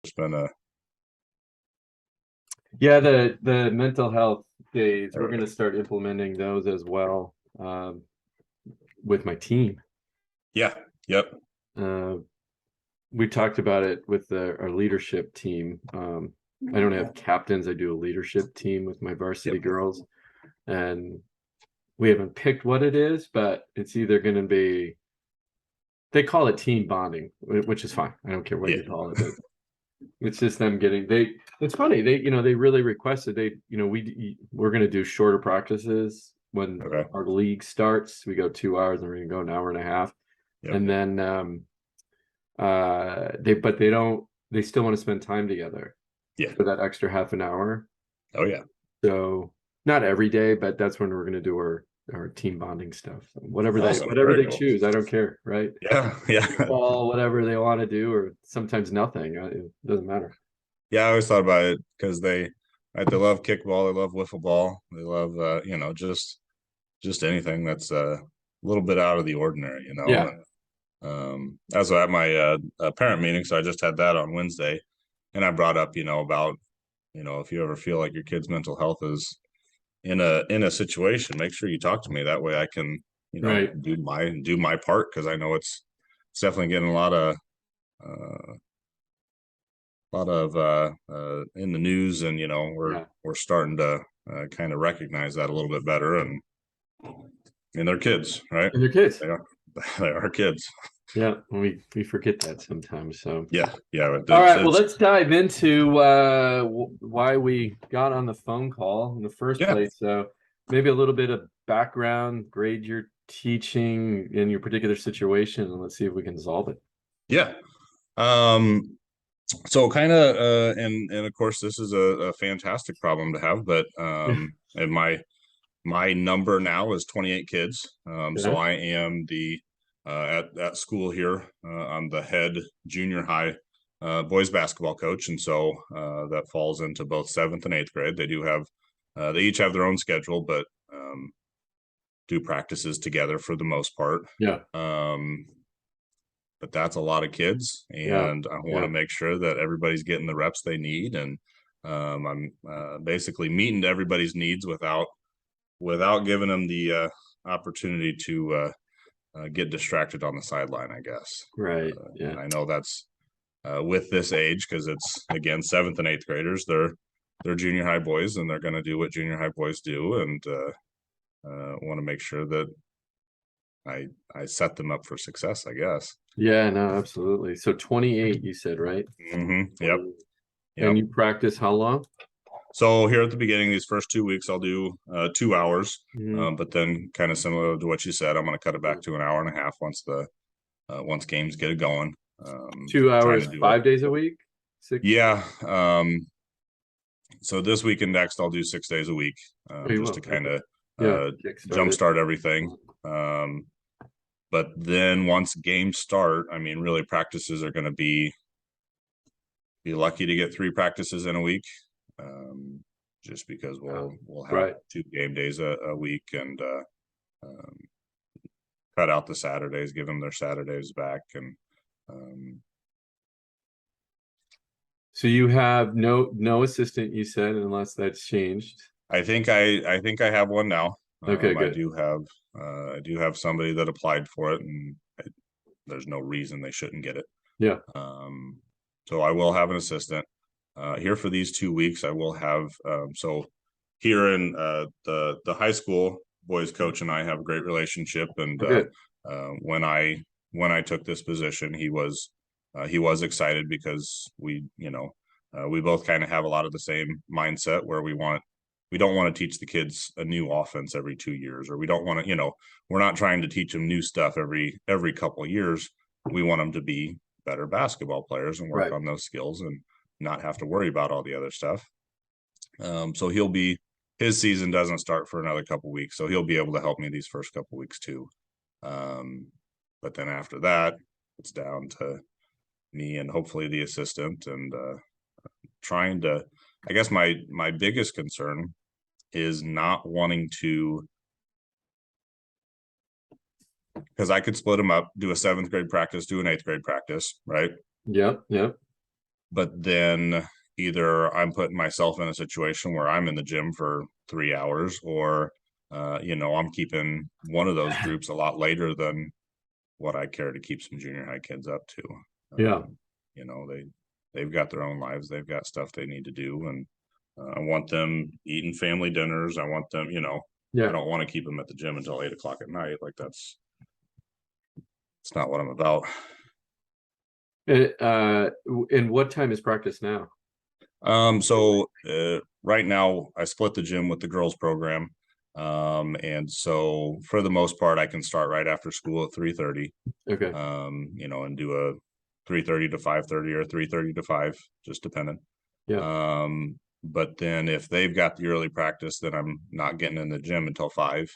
It's been a Yeah, the mental health days, we're going to start implementing those as well, with my team. yeah, yep, Uh, we talked about it with our leadership team. I don't have captains. I do a leadership team with my varsity yep, girls, and we haven't picked what it is, but it's either going to be, they call it team bonding, which is fine. I don't care what yeah. you call it, but it's just them getting, it's funny, they really requested, we're going to do shorter practices when Okay, our league starts. We go 2 hours and we're going to go an hour and a half. yep, And then they still want to spend time together yeah. for that extra half an hour. Oh yeah, So not every day, but that's when we're going to do our team bonding stuff. Whatever they awesome, whatever very they cool. choose, I don't care, right? Yeah, yeah, All whatever they want to do, or sometimes nothing. It doesn't matter. yeah. I always thought about it because they love kickball, they love wiffle ball, they love just anything that's a little bit out of the ordinary, Yeah. And as at my parent meeting, so I just had that on Wednesday, and I brought up, about if you ever feel like your kid's mental health is in a situation, make sure you talk to me. That way I can, Right. do my part, because I know it's definitely getting uh in the news, and we're Yeah. we're starting to kind of recognize that a little bit better. And they're kids, right? And their kids. They are they are kids. Yeah, we forget that sometimes. So, Yeah, yeah. all It's right, well, it's let's dive into why we got on the phone call in the first yeah, place. So, maybe a little bit of background, grade you're teaching in your particular situation, and let's see if we can solve it. yeah. Um, so kind of and of course this is a fantastic problem to have, but and my number now is 28 kids. So Yeah. I am the at school here. I'm the head junior high boys basketball coach, and so that falls into both seventh and eighth grade. They each have their own schedule, but do practices together for the most part. Yeah. Um, but that's a lot of kids, Yeah. and I want to Yeah. make sure that everybody's getting the reps they need, and I'm basically meeting everybody's needs without giving them the opportunity to get distracted on the sideline, I guess. Right. And Yeah. I know that's with this age, because it's again seventh and eighth graders. They're junior high boys, and they're going to do what junior high boys do, and want to make sure that I set them up for success, I guess. Yeah, no, absolutely. So 28, you said, right? Yep. 20. And Yep. you practice how long? So here at the beginning, these first 2 weeks, I'll do 2 hours, Mhm. but then kind of similar to what you said, I'm going to cut it back to an hour and a half once games get it going. Two Trying to hours, do it. 5 days a week? Six? Yeah. So this week and next, I'll do 6 days a week, Oh, you just to will. kind Okay. of Yeah. Kick started. jumpstart everything. But then once games start, I mean, really practices are going to be lucky to get 3 practices in a week, just because we'll have Right. 2 game days a week, and um, cut out the Saturdays, give them their Saturdays back, and So you have no assistant, you said, unless that's changed. I think I have one now. Okay, I good. do have somebody that applied for it, and there's no reason they shouldn't get it. Yeah. Um, so I will have an assistant here for these 2 weeks. I will have so here in the high school boys coach and I have a great relationship, and Oh, good. when I took this position, he was excited, because we both kind of have a lot of the same mindset, where we don't want to teach the kids a new offense every 2 years, or we don't want to, we're not trying to teach them new stuff every couple of years. We want them to be better basketball players and work Right. on those skills, and not have to worry about all the other stuff. So his season doesn't start for another couple weeks, so he'll be able to help me these first couple weeks too. Um, but then after that, it's down to me and hopefully the assistant, and trying to. I guess my biggest concern is not wanting to, because I could split them up, do a seventh grade practice, do an eighth grade practice, right? Yep. Yep. but then either I'm putting myself in a situation where I'm in the gym for 3 hours, or I'm keeping one of those groups a lot later than what I care to keep some junior high kids up to. Yeah. They've got their own lives, they've got stuff they need to do, and I want them eating family dinners. I want them, I don't want to keep them at the gym until 8 o'clock at night. Like it's not what I'm about. And what time is practice now? So right now I split the gym with the girls program. And so for the most part, I can start right after school at 3:30. Okay. And do a 3:30 to 5:30 or 3:30 to 5, just depending. Yeah. But then if they've got the early practice, then I'm not getting in the gym until 5.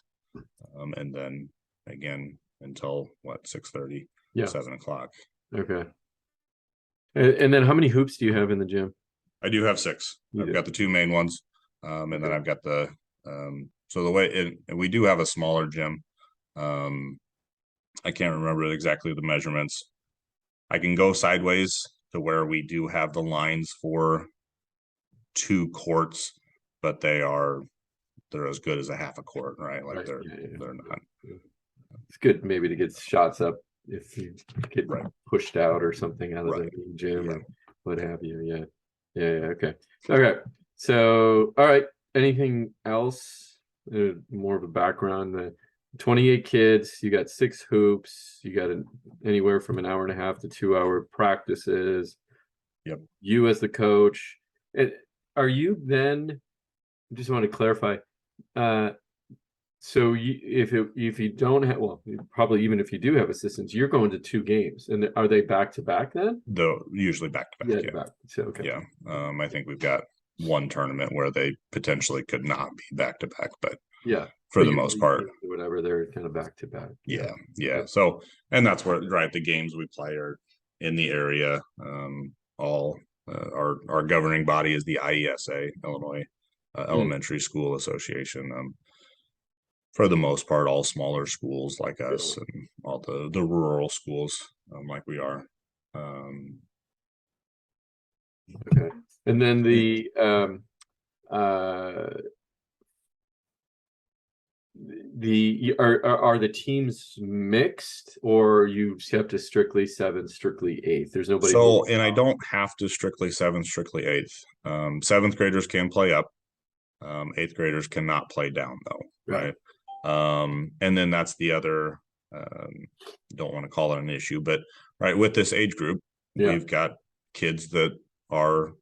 And then again until 6:30, Yeah. 7 o'clock. Okay. And then how many hoops do you have in the gym? I do have 6. I've got the 2 main ones. And then I've got the so the way and we do have a smaller gym. I can't remember exactly the measurements. I can go sideways to where we do have the lines for 2 courts, but they're as good as a half a court, right? Like they're not. It's good maybe to get shots up if you get pushed out or something out of the gym or what have you. Yeah. Okay. So, all right. Anything else? More of a background. The 28 kids. You got 6 hoops. You got anywhere from an hour and a half to 2-hour practices. Yep. You as the coach. Are you then? I just want to clarify. So if you don't have, well, probably even if you do have assistants, you're going to 2 games, and are they back to back then? Usually back to back. Yeah. Back. So, okay. Yeah. I think we've got one tournament where they potentially could not be back to back, but for the most part, whatever, they're kind of back to back. Yeah. So, and that's where the games we play are in the area. All our governing body is the IESA, Illinois Elementary School Association. For the most part, all smaller schools like us and all the rural schools like we are. Okay. And then are the teams mixed, or you have to strictly 7th, strictly 8th? There's nobody. So, and I don't have to strictly 7th, strictly 8th. 7th graders can play up. 8th graders cannot play down though. Right. And then that's the other, don't want to call it an issue, but with this age group, we've got kids that are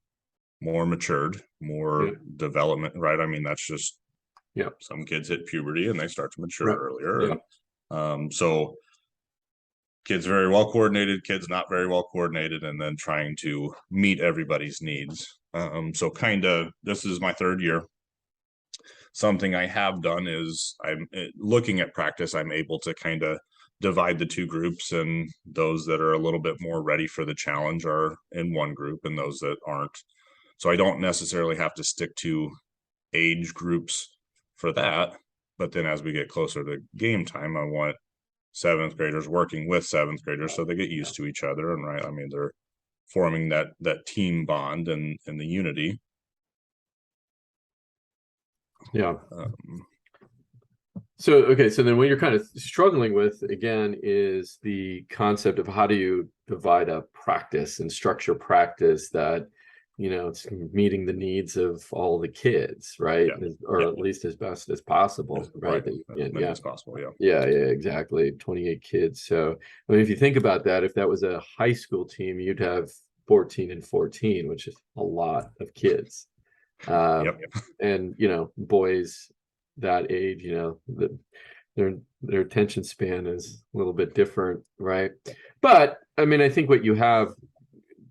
more matured, more development, right? I mean, that's just, some kids hit puberty and they start to mature earlier. And, so kids very well coordinated, kids not very well coordinated, and then trying to meet everybody's needs. So this is my 3rd year. Something I have done is I'm looking at practice. I'm able to kind of divide the 2 groups, and those that are a little bit more ready for the challenge are in one group, and those that aren't. So I don't necessarily have to stick to age groups for that. But then as we get closer to game time, I want 7th graders working with 7th graders so they get used to each other. And I mean, they're forming that team bond and the unity. Yeah. So then what you're kind of struggling with again is the concept of how do you divide up practice and structure practice that it's meeting the needs of all the kids, right? Or at least as best as possible, right? As many as possible. Yeah, exactly. 28 kids. So I mean, if you think about that, if that was a high school team, you'd have 14 and 14, which is a lot of kids. And boys that age, their attention span is a little bit different, right? But I mean, I think what you have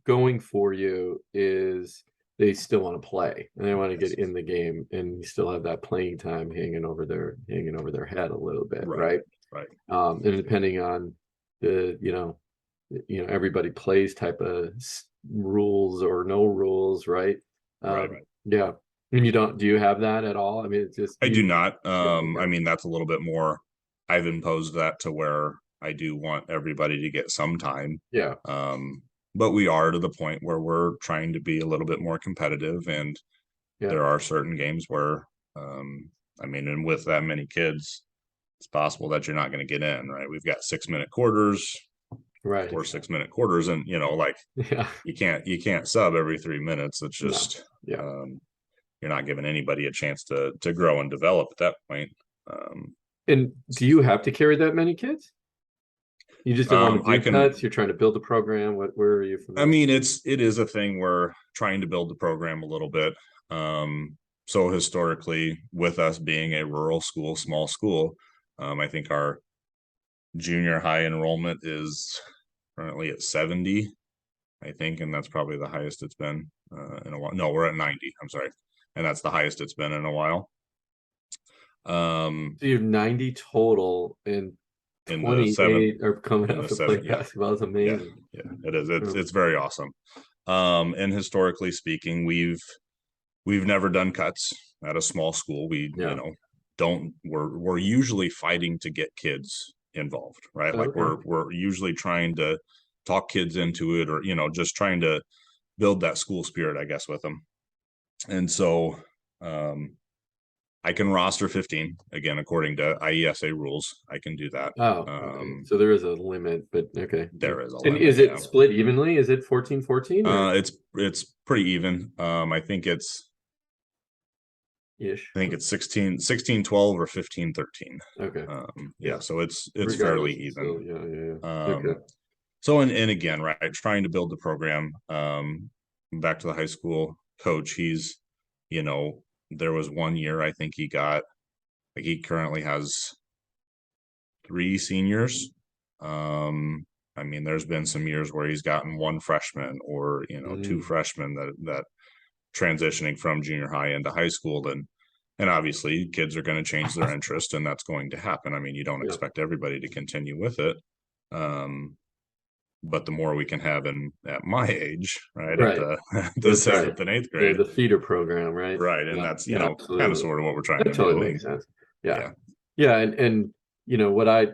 going for you is they still want to play and they want to get in the game, and you still have that playing time hanging over their head a little bit, right? And depending on the everybody plays type of rules or no rules, right? Yeah. And do you have that at all? I mean, it's just, I do not. I mean, that's a little bit more, I've imposed that to where I do want everybody to get some time. but we are to the point where we're trying to be a little bit more competitive, and there are certain games where, I mean, and with that many kids, it's possible that you're not going to get in, right? We've got 6-minute quarters, Right. or 6-minute quarters, and like Yeah. you can't sub every 3 minutes. It's No. just, Yeah. you're not giving anybody a chance to grow and develop at that point. And do you have to carry that many kids? You just don't want I to do cuts. You're trying to build a program. Where are you from I that? mean, it is a thing where trying to build the program a little bit. So historically, with us being a rural school, small school, I think our junior high enrollment is currently at 70, I think, and that's probably the highest it's been in a while. No, we're at 90. I'm sorry, and that's the highest it's been in a while. So you have 90 total, and In the 28 are coming out to play yeah. basketball. It's amazing. Yeah, it is. It's very awesome. And historically speaking, we've never done cuts at a small school. We, we're usually fighting to get kids involved, right? Like we're usually trying to talk kids into it, or, just trying to build that school spirit, I guess, with them. And so, I can roster 15 again, according to IESA rules. I can do that. Oh, okay. So there is a limit, but okay. There is a And limit, is it split evenly? Is it 14-14? It's pretty even. I think it's ish. I think it's 16-12 or 15-13. Okay. Yeah, so it's fairly even. Still, yeah. Okay. So and again, right, trying to build the program. Back to the high school coach, he's, there was one year I think he currently has 3 seniors. I mean, there's been some years where he's gotten 1 freshman, or 2 freshmen that transitioning from junior high into high school. And obviously kids are going to change their interest, and that's going to happen. I mean, you don't expect everybody to continue with it. But the more we can have at my age, right, at the 7th and 8th grade, the feeder program, right? Right. And that's, kind of sort of what we're trying to totally do. Makes sense. Yeah. And what I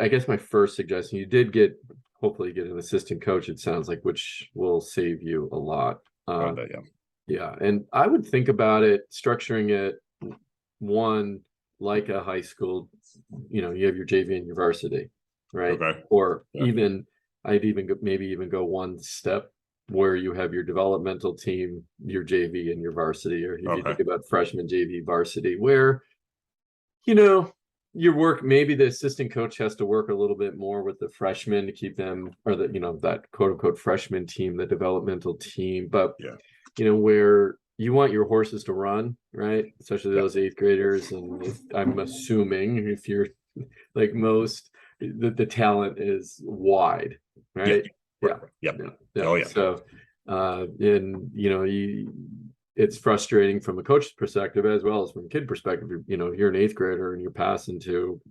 guess my first suggestion, you did hopefully get an assistant coach, it sounds like, which will save you a lot. Yeah. And I would think about it, structuring it one, like a high school, you have your JV and your varsity, right? Okay. Or I'd even go one step where you have your developmental team, your JV and your varsity, or if you think about freshman, JV, varsity, where, maybe the assistant coach has to work a little bit more with the freshmen to keep them, or that quote unquote freshman team, the developmental team, but where you want your horses to run, right? Especially those 8th graders. And I'm assuming if you're like most, the talent is wide, right? Yeah. Oh yeah. So, it's frustrating from a coach's perspective as well as from a kid perspective. You're an 8th grader and you're passing to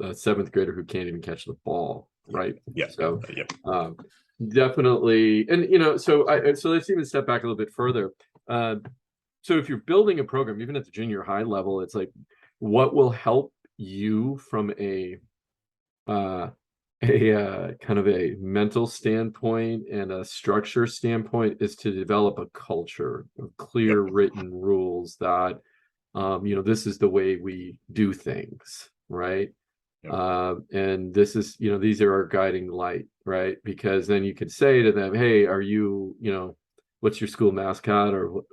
a 7th grader who can't even catch the ball, right? Yeah. So, definitely. And so let's even step back a little bit further. So if you're building a program, even at the junior high level, it's like, what will help you from a kind of a mental standpoint and a structure standpoint is to develop a culture of clear written rules that this is the way we do things, right? And this is, these are our guiding light, right? Because then you could say to them, hey, are you, what's your school mascot, or do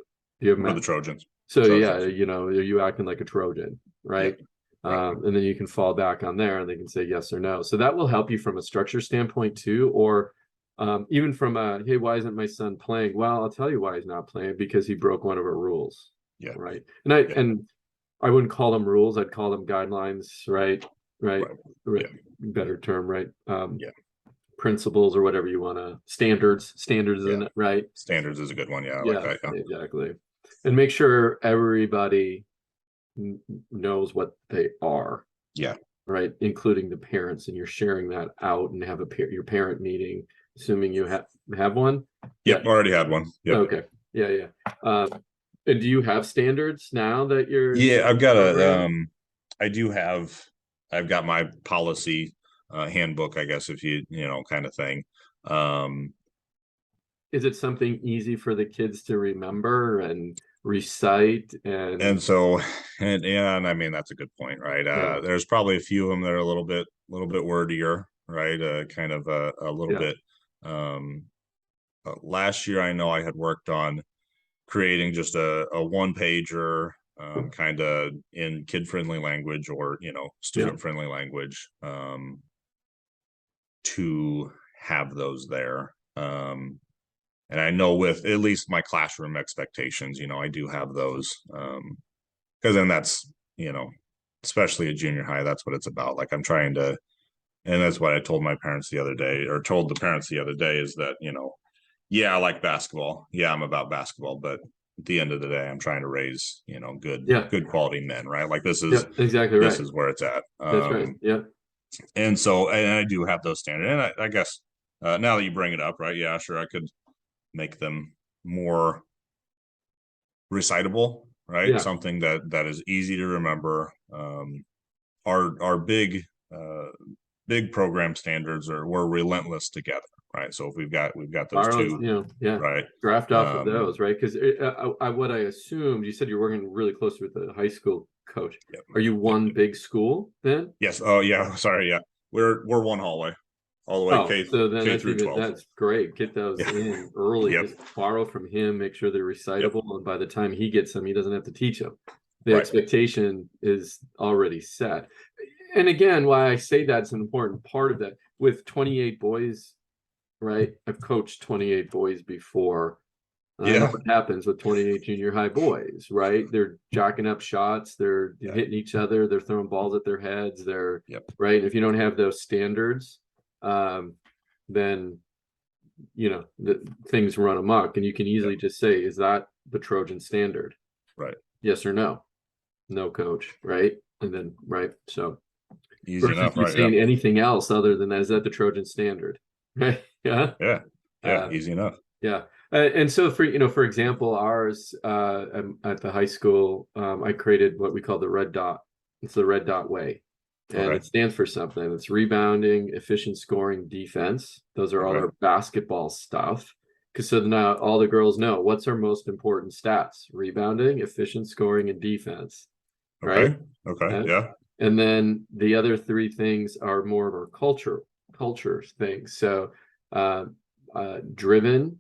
you have the Trojans? So Trojans. Are you acting like a Trojan, right? And then you can fall back on there and they can say yes or no. So that will help you from a structure standpoint too, or even from hey, why isn't my son playing? Well, I'll tell you why he's not playing, because he broke one of our rules. Right. And I wouldn't call them rules, I'd call them guidelines, right? Better term, right? Principles, or whatever you want to, standards, right? Standards is a good one. I like that. Exactly. And make sure everybody knows what they are, right, including the parents, and you're sharing that out, and have your parent meeting, assuming you have one. Already had one. Okay. And do you have standards now that you're I've got I've got my policy handbook, I guess, if you kind of thing. is it something easy for the kids to remember and recite? And so, and I mean, that's a good point, right? Yeah. There's probably a few of them that are a little bit wordier, right? Kind of a little Yeah. bit. Last year, I know I had worked on creating just a one pager, kind of in kid friendly language, or student friendly language, to have those there. And I know with at least my classroom expectations, I do have those, because then that's, especially at junior high, that's what it's about. Like I'm trying to, and that's what I told my parents the other day, or told the parents the other day, is that, yeah, I like basketball. Yeah, I'm about basketball, but at the end of the day, I'm trying to raise, good quality men, right? Like this is exactly right. this is where it's at. That's right. Yeah. And so, and I do have those standards. And I guess now that you bring it up, right? Yeah, sure, I could make them more recitable, right? Yeah. Something that is easy to remember. Our big program standards we're relentless together, right? So if we've got those two, right? Draft off of those, right? Because what I assumed, you said you're working really close with the high school coach. Yep. Are you one big school then? Yes. Oh yeah. Sorry. Yeah. We're one hallway, all the way K through 12. That's great. Get those in early. Yep. Just borrow from him. Make sure they're recitable, and by the time he gets them, he doesn't have to teach them. The expectation is already set. And again, why I say that's an important part of that. With 28 boys, right? I've coached 28 boys before. I know what happens with 28 junior high boys, right? They're jacking up shots, they're hitting each other, they're throwing balls at their heads, they're right. And if you don't have those standards, then the things run amok, and you can easily just say, is that the Trojan standard? Right. Yes or no? No, coach, right? And then so easy enough, right? Saying anything else other than that, is that the Trojan standard? Right. Yeah. Easy enough. Yeah. And so for example, ours at the high school, I created what we call the red dot. It's the red dot way. And it stands for something. It's rebounding, efficient scoring, defense. Those are all our basketball stuff. Because so now all the girls know what's our most important stats: rebounding, efficient scoring, and defense. Right. Okay. Yeah. And then the other three things are more of our culture things. So driven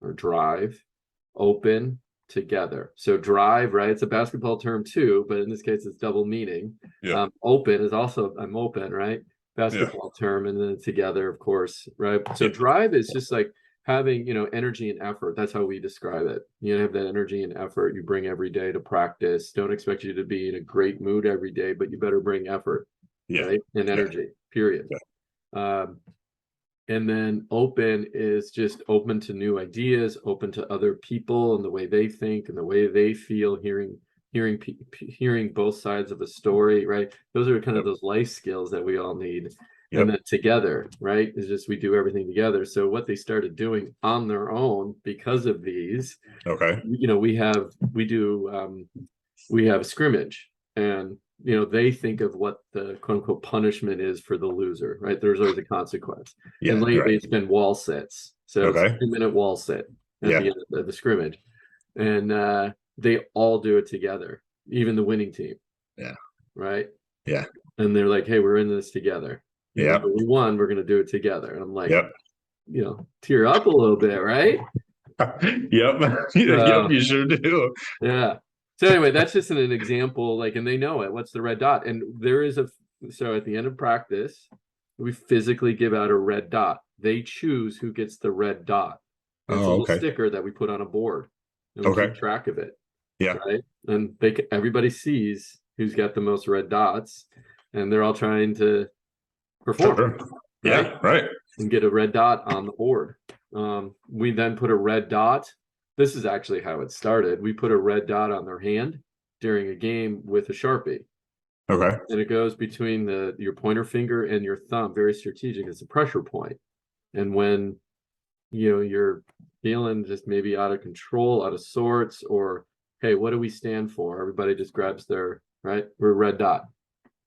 or drive, open, together. So drive, right? It's a basketball term too, but in this case, it's double meaning. Yeah. Open is also I'm open, right? Basketball term, and then together, of course, right? So drive is just like having, energy and effort. That's how we describe it. You have that energy and effort you bring every day to practice. Don't expect you to be in a great mood every day, but you better bring effort, right? And energy, period. And then open is just open to new ideas, open to other people and the way they think and the way they feel, hearing both sides of a story, right? Those are kind of those life skills that we all need. And then together, right? It's just we do everything together. So what they started doing on their own because of these, we have a scrimmage, and they think of what the quote unquote punishment is for the loser, right? There's always a consequence. And lately it's been wall sits. So it's a 2-minute wall sit at the end of the scrimmage. And they all do it together, even the winning team. Yeah. Right. Yeah. And they're like, hey, we're in this together. Yeah. We won, we're gonna do it together. And I'm like, tear up a little bit, right? Yep, you sure do. Yeah. So anyway, that's just an example, and they know it. What's the red dot? And there is so at the end of practice, we physically give out a red dot. They choose who gets the red dot. It's a little sticker that we put on a board, and we keep track of it. Yeah. Right. And everybody sees who's got the most red dots, and they're all trying to perform. Sure. Yeah. Right. And get a red dot on the board. We then put a red dot. This is actually how it started. We put a red dot on their hand during a game with a Sharpie. Okay. And it goes between your pointer finger and your thumb. Very strategic. It's a pressure point. And when you're feeling just maybe out of control, out of sorts, or hey, what do we stand for? Everybody just grabs their we're red dot.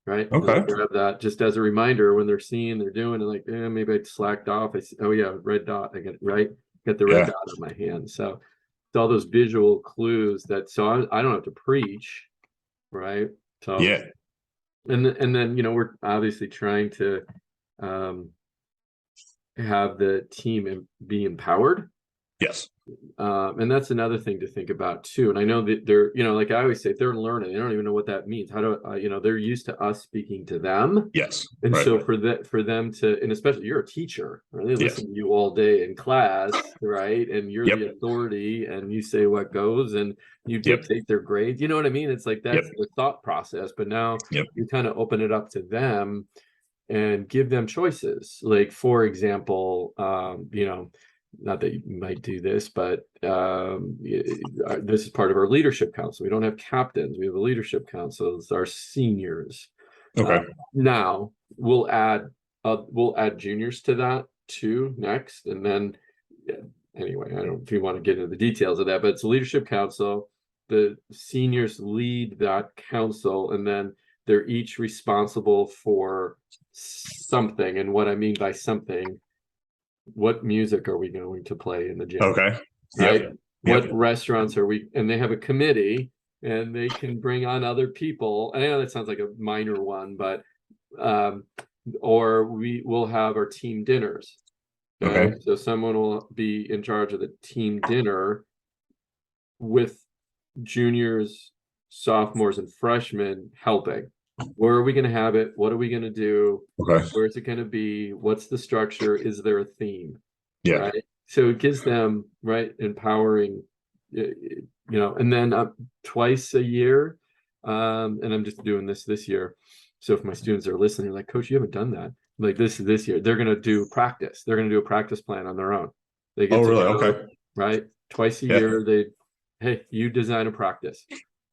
Right. Okay. Grab that just as a reminder when they're doing and like, maybe I slacked off. I see, red dot. I get it right. got the red dot on my hand. So it's all those visual clues that, so I don't have to preach, right? So Yeah. and then we're obviously trying to have the team be empowered. Yes. And that's another thing to think about too. And I know that they're, like I always say, they're learning. They don't even know what that means. How do they're used to us speaking to them. Yes. And right. so for them to, and especially you're a teacher, right? They listen to you all day in class, right? And you're the authority, and you say what goes, and you dictate their grades. You know what I mean? It's like that's the thought process. But now you kind of open it up to them and give them choices. Like, for example, not that you might do this, but this is part of our leadership council. We don't have captains. We have a leadership council. It's our seniors. Okay. Now we'll add juniors to that too next, and then anyway, I don't know if you want to get into the details of that, but it's a leadership council. The seniors lead that council, and then they're each responsible for something. And what I mean by something, what music are we going to play in the gym? Okay. Right. What restaurants are we? And they have a committee, and they can bring on other people. I know that sounds like a minor one, but or we will have our team dinners. Okay. So someone will be in charge of the team dinner with juniors, sophomores, and freshmen helping. Where are we going to have it? What are we going to do? Okay. Where is it going to be? What's the structure? Is there a theme? Yeah. Right. So it gives them, right, empowering, and then twice a year. And I'm just doing this year. So if my students are listening, like, Coach, you haven't done that. Like this year, they're going to do practice. They're going to do a practice plan on their own. They get really? go, Okay. Right. Twice a year, hey, you design a practice.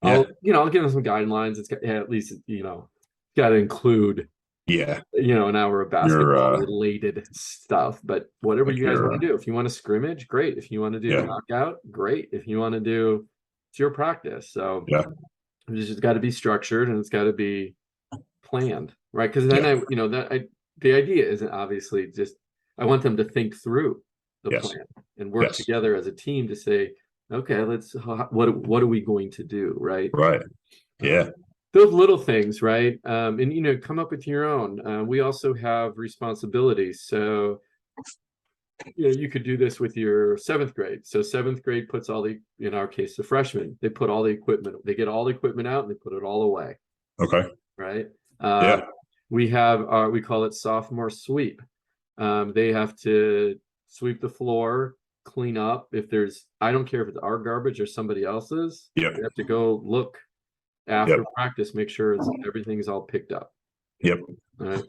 Yeah. I'll give them some guidelines. It's got, at least, got to include, an hour of basketball related stuff, but whatever you guys want to do. If you want to scrimmage, great. If you want to do knockout, great. If you want to do, it's your practice. So it's just got to be structured, and it's got to be planned, right? Because then the idea isn't obviously just, I want them to think through the plan and work together as a team to say, okay, what are we going to do, right? Right. Yeah. Those little things, right? And come up with your own. We also have responsibilities. So you could do this with your 7th grade. So 7th grade puts in our case, the freshmen, they put all the equipment, they get all the equipment out, and they put it all away. Okay. Right. We have we call it sophomore sweep. They have to sweep the floor, clean up. If there's, I don't care if it's our garbage or somebody else's. They have to go look after practice, make sure everything's all picked up. Right.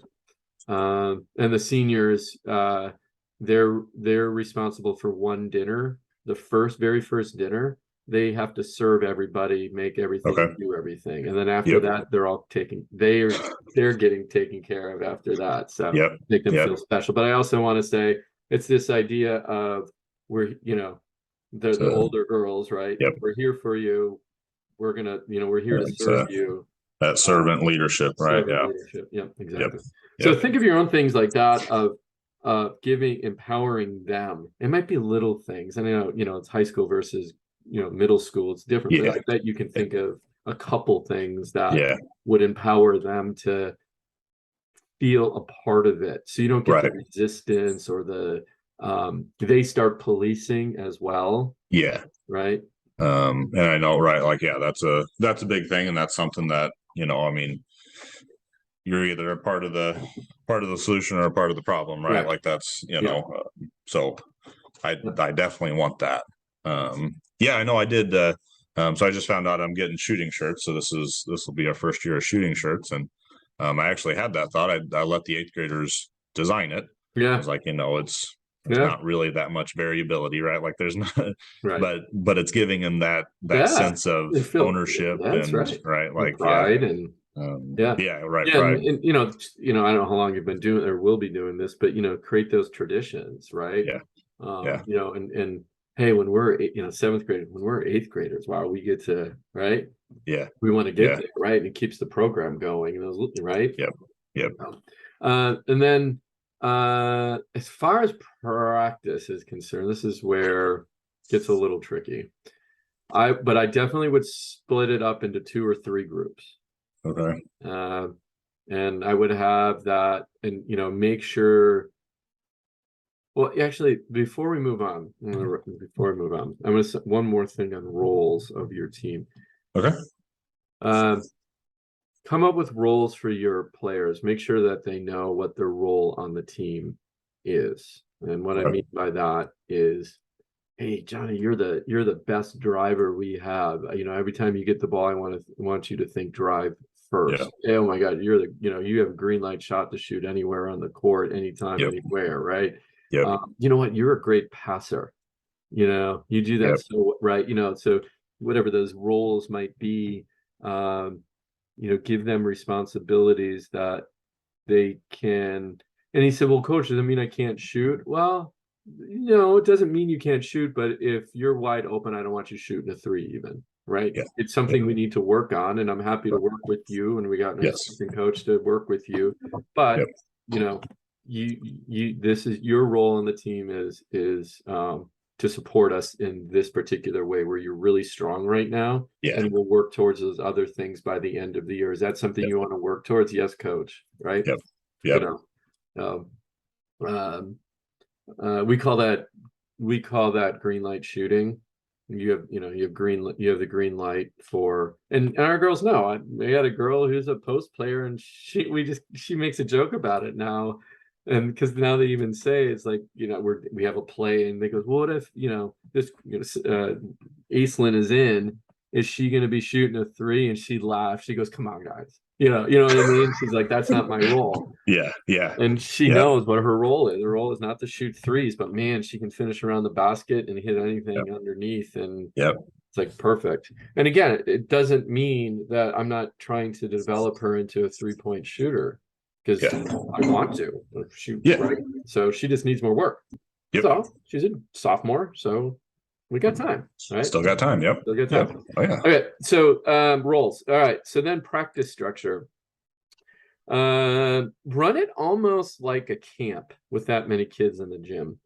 And the seniors, they're responsible for one dinner, the very first dinner. They have to serve everybody, make everything, do everything, and then after that, they're all they're getting taken care of after that. So make them feel special. But I also want to say, it's this idea of we're the older girls, right? We're here for you. We're gonna, we're here to serve you. That servant leadership, right? Leadership. Yep, exactly. So think of your own things like that of empowering them. It might be little things. I know, it's high school versus middle school. It's different. But I bet you can think of a couple things that would empower them to feel a part of it. So you don't get the resistance or the they start policing as well. Right. And I know, right, like, that's a big thing, and that's something that, I mean, you're either a part of the solution or a part of the problem, right? Like that's, so I definitely want that. I know I did. So I just found out I'm getting shooting shirts. So this will be our first year of shooting shirts. And I actually had that thought. I let the 8th graders design it. I was like, it's not really that much variability, right? Like there's not, but it's giving them that sense of ownership and right. Like pride and right. Pride. And I don't know how long you've been doing or will be doing this, but create those traditions, right? And hey, when we're 7th grade, when we're 8th graders, wow, we get to, right? We want to get there, right? And it keeps the program going, right? Yep. And then As far as practice is concerned, this is where it gets a little tricky. But I definitely would split it up into 2 or 3 groups. Okay. And I would have that, and make sure. Well, actually, before we move on, I'm going to say one more thing on roles of your team. Okay. Come up with roles for your players. Make sure that they know what their role on the team is. And what I mean by that is, hey, Johnny, you're the best driver we have. Every time you get the ball, I want you to think drive first. Yeah. Oh my God, you have a green light shot to shoot anywhere on the court, anytime, anywhere, right? Yep. You know what? You're a great passer. You do that so right. So whatever those roles might be, give them responsibilities that they can. And he said, well, coach, does that mean I can't shoot? Well, no, it doesn't mean you can't shoot, but if you're wide open, I don't want you shooting a 3 even, right? Yeah. It's something we need to work on, and I'm happy to work with you, and we got an assistant coach to work with you. But you this is your role on the team is to support us in this particular way where you're really strong right now. Yeah. And we'll work towards those other things by the end of the year. Is that something you want to work towards? Yes, coach. Right. Yep. We call that green light shooting. You have the green light for, and our girls know. We had a girl who's a post player, and she makes a joke about it now. And because now they even say it's like, we have a play, and they go, well, what if this Aislinn is in, is she going to be shooting a 3? And she laughs. She goes, come on, guys. You know what I mean? She's like, that's not my role. Yeah. And she knows what her role is. Her role is not to shoot 3s, but man, she can finish around the basket and hit anything underneath. And it's like perfect. And again, it doesn't mean that I'm not trying to develop her into a 3-point shooter, because I want to shoot. Right? So she just needs more work. So she's a sophomore, so we got time, right? Still got time. Yep. Still got time. Yep. Oh yeah. Okay. So roles. All right. So then practice structure. Run it almost like a camp with that many kids in the gym.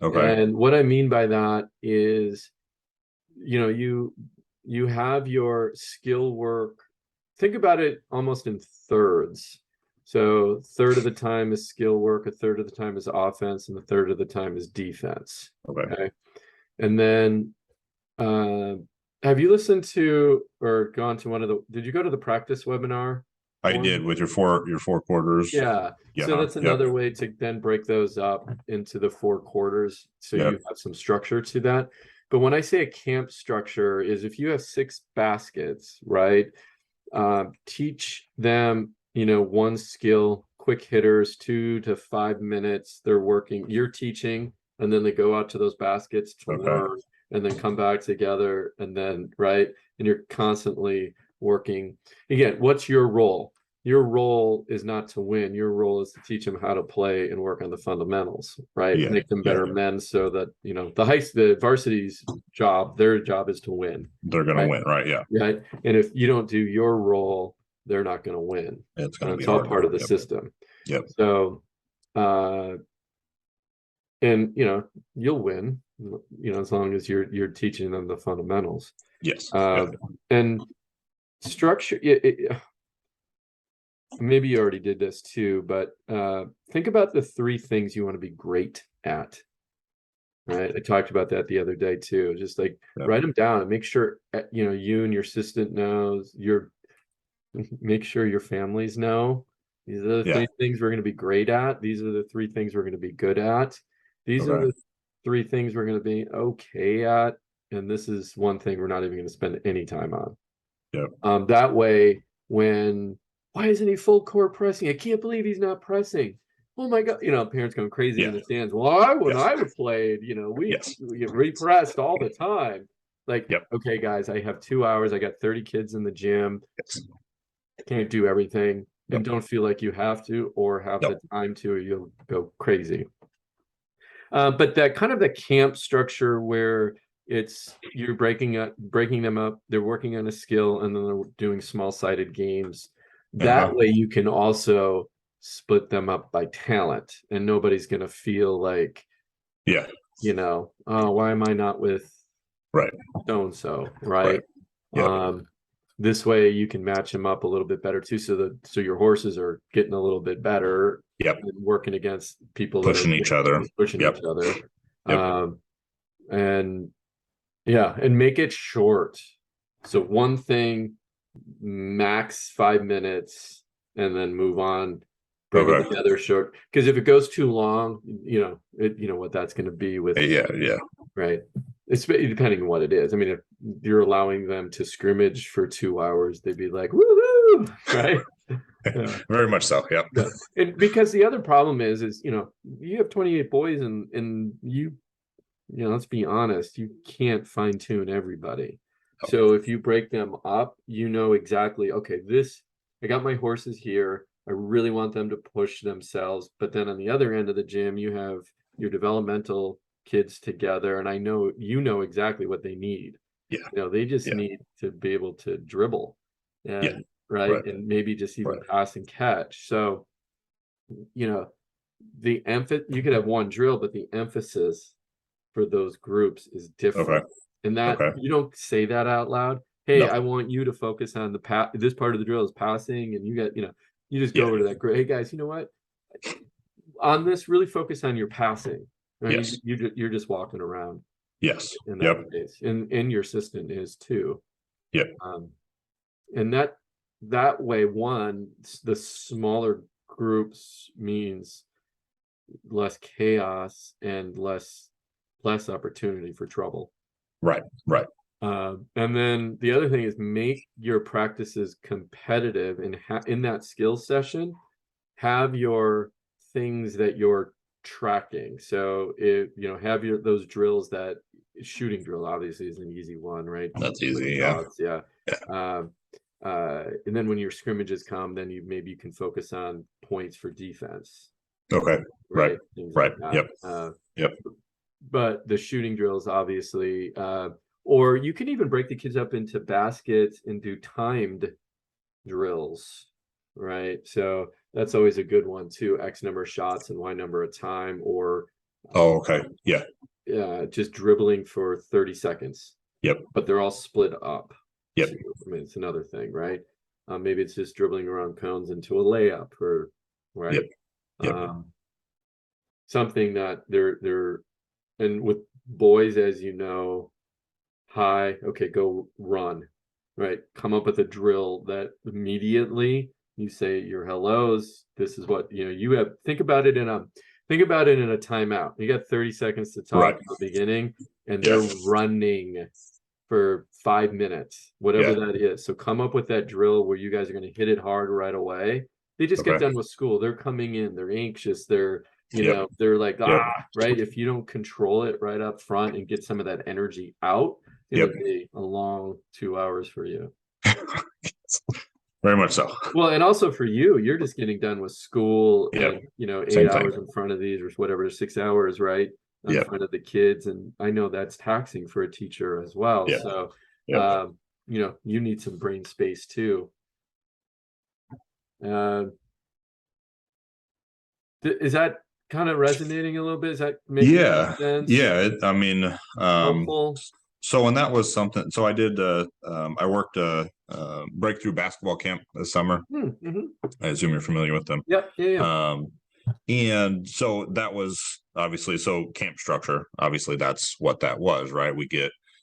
Okay. And what I mean by that is, you have your skill work. Think about it almost in thirds. So 1/3 of the time is skill work, 1/3 of the time is offense, and 1/3 of the time is defense. Okay. And then have you listened to or gone to did you go to the practice webinar? I did, with your four quarters. Yeah. So that's another way to then break those up into the 4 quarters. So you have some structure to that. But when I say a camp structure, is if you have 6 baskets, right? Teach them, one skill, quick hitters, 2 to 5 minutes. They're working, you're teaching, and then they go out to those baskets to learn, and then come back together, and then, right? And you're constantly working. Again, what's your role? Your role is not to win. Your role is to teach them how to play and work on the fundamentals, right? Yeah. Make them better men, so that, the varsity's job, their job is to win. They're going to win, right? Yeah. Right. And if you don't do your role, they're not going to win. It's going to be all part of the system. Yep. So, and you'll win, as long as you're teaching them the fundamentals. Yes. And structure. Maybe you already did this too, but think about the 3 things you want to be great at. Right. I talked about that the other day too. Just like write them down and make sure you and your assistant knows. Make sure your families know. These are the 3 things we're going to be great at. These are the 3 things we're going to be good at. These are the 3 things we're going to be okay at. And this is one thing we're not even going to spend any time on. Yep. That way, why isn't he full court pressing? I can't believe he's not pressing. Oh my God. Parents going crazy in the stands. Well, when I played, we get repressed all the time. Like, okay, guys, I have 2 hours. I got 30 kids in the gym. Can't do everything. And don't feel like you have to or have the time to, or you'll go crazy. But that kind of the camp structure where you're breaking them up, they're working on a skill, and then they're doing small-sided games. That way you can also split them up by talent, and nobody's going to feel like, Yeah. Oh, why am I not with Right. so and so, right? Yep. This way you can match them up a little bit better too, so your horses are getting a little bit better. Yep. And working against people Pushing each other. pushing Yep. each other. Yep. And yeah, and make it short. So one thing, max 5 minutes, and then move on. Bring it Okay. together short, because if it goes too long, what that's going to be with. Yeah. Right. It's depending on what it is. I mean, if you're allowing them to scrimmage for 2 hours, they'd be like, woohoo, right? Yeah. Very much so. Yep. Yeah. And because the other problem is you have 28 boys, and let's be honest, you can't fine tune everybody. So if you break them up, exactly, okay, I got my horses here. I really want them to push themselves. But then on the other end of the gym, you have your developmental kids together, and I know exactly what they need. Yeah. They just need to be able to dribble, and right, and maybe just even pass and catch. So the emphasis, you could have one drill, but the emphasis for those groups is different. And that you don't say that out loud. Hey, I want you to focus on this part of the drill is passing, and you just go over to that group. Hey guys, you know what? On this, really focus on your passing. Right? Yes. You're just walking around. Yes. In that case. And your assistant is too. Yep. And that way, the smaller groups means less chaos and less opportunity for trouble. Right. And then the other thing is, make your practices competitive, and in that skills session, have your things that you're tracking. So have those drills. That shooting drill obviously is an easy one, right? That's easy. Shots, yeah. And then when your scrimmages come, then you can focus on points for defense. Okay. Right. Like Yep. Yep. But the shooting drills, obviously, or you can even break the kids up into baskets and do timed drills, right? So that's always a good one too. X number of shots and Y number of time, or just dribbling for 30 seconds. Yep. But they're all split up. Yep. So, I mean, it's another thing, right? Maybe it's just dribbling around cones into a layup, or right. Yep. Something that they're and with boys, as you know, okay, go run, right? Come up with a drill that immediately you say your hellos. This is what you have. Think about it in a timeout. You got 30 seconds to talk at the beginning, and they're running for 5 minutes, whatever that is. So come up with that drill where you guys are going to hit it hard right away. They just get done with school. They're coming in. They're anxious. They're they're like, right. If you don't control it right up front and get some of that energy out, it'll be a long 2 hours for you. Very much so. Well, and also for you're just getting done with school, and 8 hours in front of these, or whatever, 6 hours, right? In front of the kids. And I know that's taxing for a teacher as well. So, you need some brain space too. Is that kind of resonating a little bit? Is that making sense? Yeah. I mean, helpful. So, and that was something. So I did. I worked a breakthrough basketball camp this summer. I assume you're familiar with them. Yeah. And so that was obviously, camp structure. Obviously, that's what that was, right?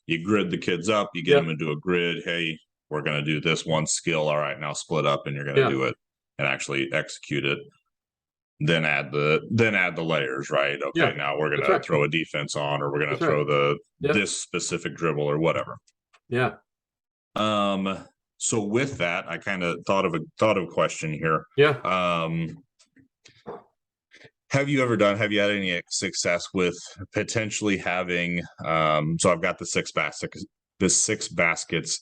You grid the kids up. You get them into a grid. Hey, we're going to do this one skill. All right, now split up, and you're going to do it and actually execute it. Then add the layers, right? Okay, now we're gonna throw a defense on, or we're gonna throw this specific dribble or whatever. Yeah. So with that, I kind of thought of a question here. Yeah. Have you had any success with potentially having? So I've got the 6 baskets,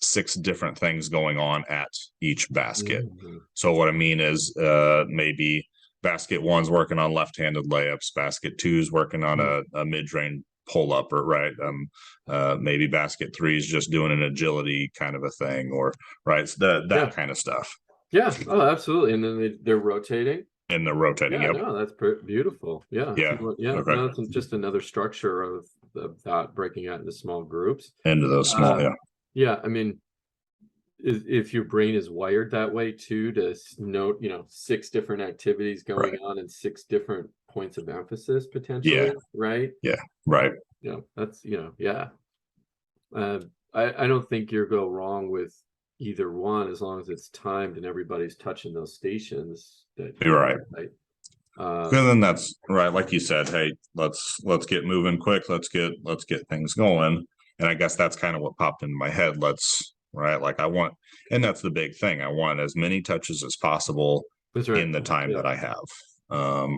6 different things going on at each basket. So what I mean is, maybe basket 1's working on left-handed layups. Basket 2's working on a mid-range pull-up, or right. Maybe basket 3's just doing an agility kind of a thing, or right. So that kind of stuff. Yeah. Oh, absolutely. And then they're rotating. in the rotating. Yeah, Yep. no, that's beautiful. Yeah. Yeah. Yeah. Okay. No, it's just another structure of that breaking out into small groups. Into those small. Yeah. Yeah. I mean, if your brain is wired that way too, to note, 6 different activities going Right. on and 6 different points of emphasis Yeah. potentially, right? Yeah. Right. That's, yeah. I don't think you'll go wrong with either one as long as it's timed and everybody's touching those stations that You're right. right. And then that's right, like you said, hey, let's get moving quick. Let's get things going. And I guess that's kind of what popped into my head. Right, like I want, and that's the big thing. I want as many touches as possible That's right. in the time Yeah. that I have.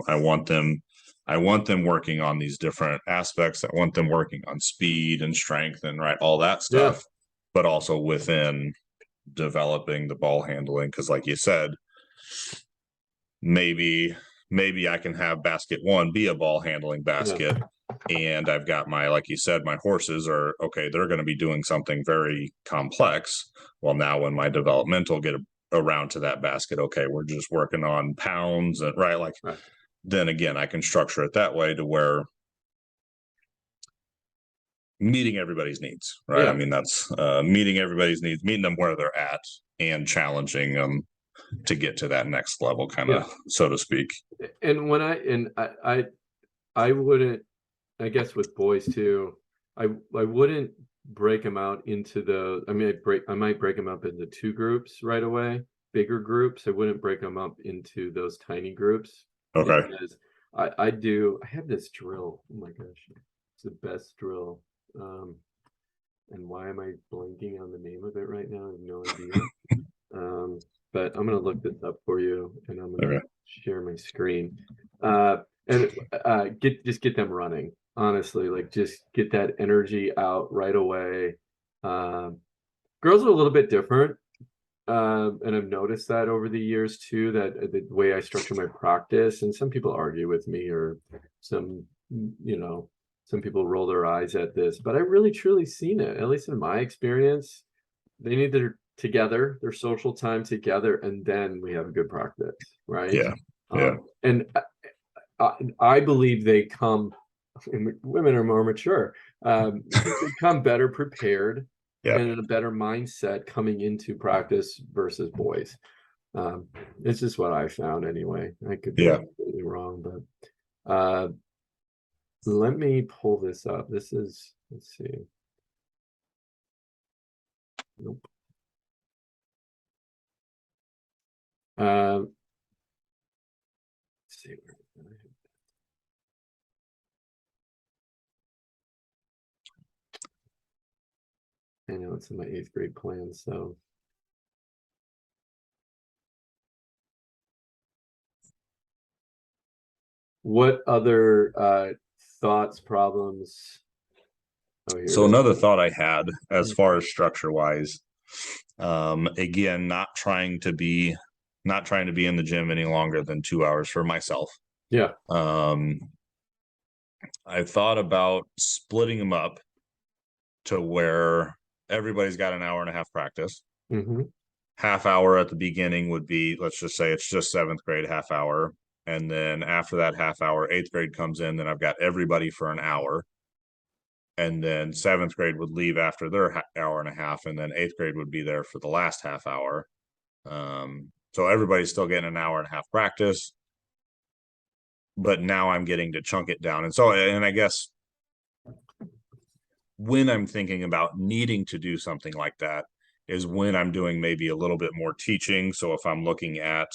I want them working on these different aspects. I want them working on speed and strength and right, all that Yeah. stuff, but also within developing the ball handling. Because like you said, maybe I can have basket 1 be a ball handling basket. And I've got my, like you said, my horses are okay. They're going to be doing something very complex. Well, now when my developmental get around to that basket, okay, we're just working on pounds and right. Like, Right. Then again, I can structure it that way to where meeting everybody's needs, right? Yeah. I mean, that's meeting everybody's needs, meeting them where they're at and challenging them to get to that next level, kind of, so to speak. And when I wouldn't, I guess with boys too, I wouldn't break them out into I might break them up into 2 groups right away, bigger groups. I wouldn't break them up into those tiny groups. Okay. Because I have this drill. Oh my gosh, it's the best drill. And why am I blanking on the name of it right now? I have no idea. But I'm gonna look this up for you, and I'm gonna share my screen. And get them running. Honestly, like just get that energy out right away. Girls are a little bit different. And I've noticed that over the years too, that the way I structure my practice, and some people argue with me, or some, some people roll their eyes at this, but I really truly seen it, at least in my experience. They need their social time together, and then we have a good practice, right? Yeah. Yeah. And I believe they come, and women are more mature, they come better prepared and in a better mindset coming into practice versus boys. It's just what I found anyway. I could be completely wrong, but let me pull this up. This is, let's see. Nope. Let's see. I know it's in my 8th grade plan, so. What other thoughts, problems? So another thought I had as far as structure wise, again, not trying to be in the gym any longer than 2 hours for myself. Yeah. I thought about splitting them up to where everybody's got an hour and a half practice. Half hour at the beginning would be, let's just say it's just 7th grade, half hour. And then after that half hour, 8th grade comes in, then I've got everybody for an hour. And then 7th grade would leave after their hour and a half, and then 8th grade would be there for the last half hour. So everybody's still getting an hour and a half practice, but now I'm getting to chunk it down. And I guess when I'm thinking about needing to do something like that is when I'm doing maybe a little bit more teaching. So if I'm looking at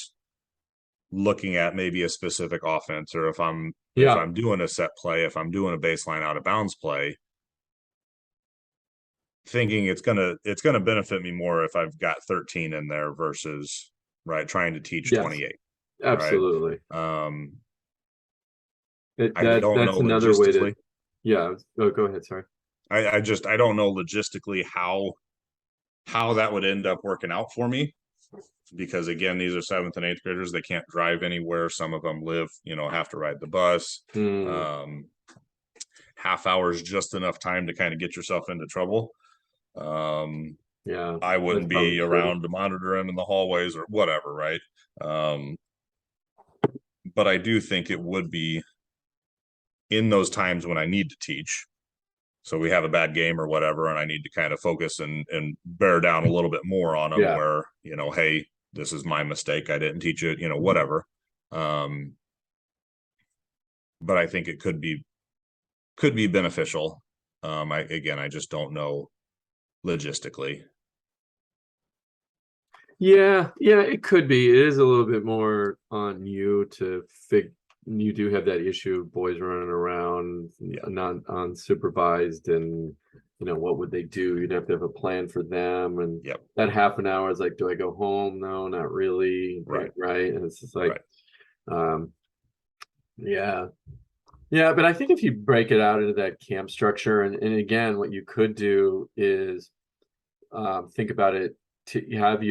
maybe a specific offense, or if I'm doing a set play, if I'm doing a baseline out of bounds play, thinking it's gonna benefit me more if I've got 13 in there versus trying to teach 28. Absolutely. Right? That's another way to. Yeah. Oh, go ahead. Sorry. I don't know logistically how that would end up working out for me, because again, these are 7th and 8th graders. They can't drive anywhere. Some of them live, have to ride the bus. Half hour is just enough time to kind of get yourself into trouble. I wouldn't be around to monitor them in the hallways or whatever, right? but I do think it would be in those times when I need to teach. So we have a bad game or whatever, and I need to kind of focus and bear down a little bit more on them Yeah. where, hey, this is my mistake. I didn't teach it, whatever. But I think it could be beneficial. I just don't know logistically. Yeah, it could be. It is a little bit more on you to you do have that issue of boys running around, not unsupervised, and what would they do? You'd have to have a plan for them, and that half an hour is like, do I go home? No, not really. Right. And it's just like, yeah, but I think if you break it out into that camp structure, and again, what you could do is think about it, to have